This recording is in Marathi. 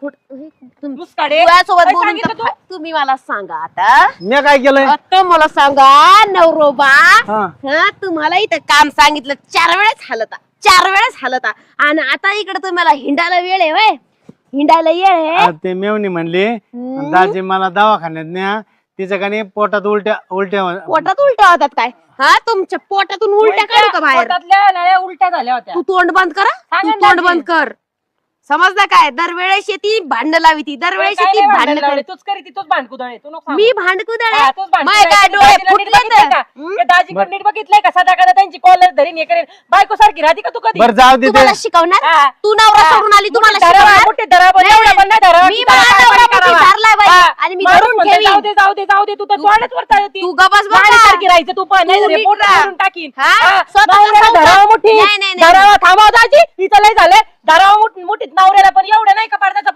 तुझ्यासोबत बोलून तुम्ही मला सांगा आता मी काय केलंय आता मला सांगा नवरोबा तुम्हाला इथं काम सांगितलं 4 वेळेस हलता आणि आता इकडे तुम्हाला हिंडायला वेळ आहे वय हिंडायला येळ आहे ते मेवणी म्हणली दाजी मला दवाखान्यात न्या तिच्या कानी पोटात उलट्या पोटात उलट्या होतात काय तुमच्या पोटातून उलट्या काढू का बाहेर उलट्या झाल्या होत्या तू तोंड बंद कर समजलं काय दरवेळेस ती भांड लावी ती दरवेळेस ती भांड तूच करी तूच भांडकुदळे तू नको मी भांडकुदळे काय डोळे दाजी नीट बघितलंय का सदा कदा त्यांची कॉलर धरीन हे करेन बायको सारखी राहते का तू कधी बरं जाऊ दे तुम्हाला शिकवणार तू नवरा सोडून आली तुम्हाला आणि मी धरून ठेवीन जाऊ दे तू तर तोंडच वर चालती तू गबस सारखी राहायचं तू पण नाही पोट भरून टाकीन नाही थांबा दाजी इथं लय झालंय धरावा मुठीत नवऱ्याला पण एवढं नाही का पाडण्याचा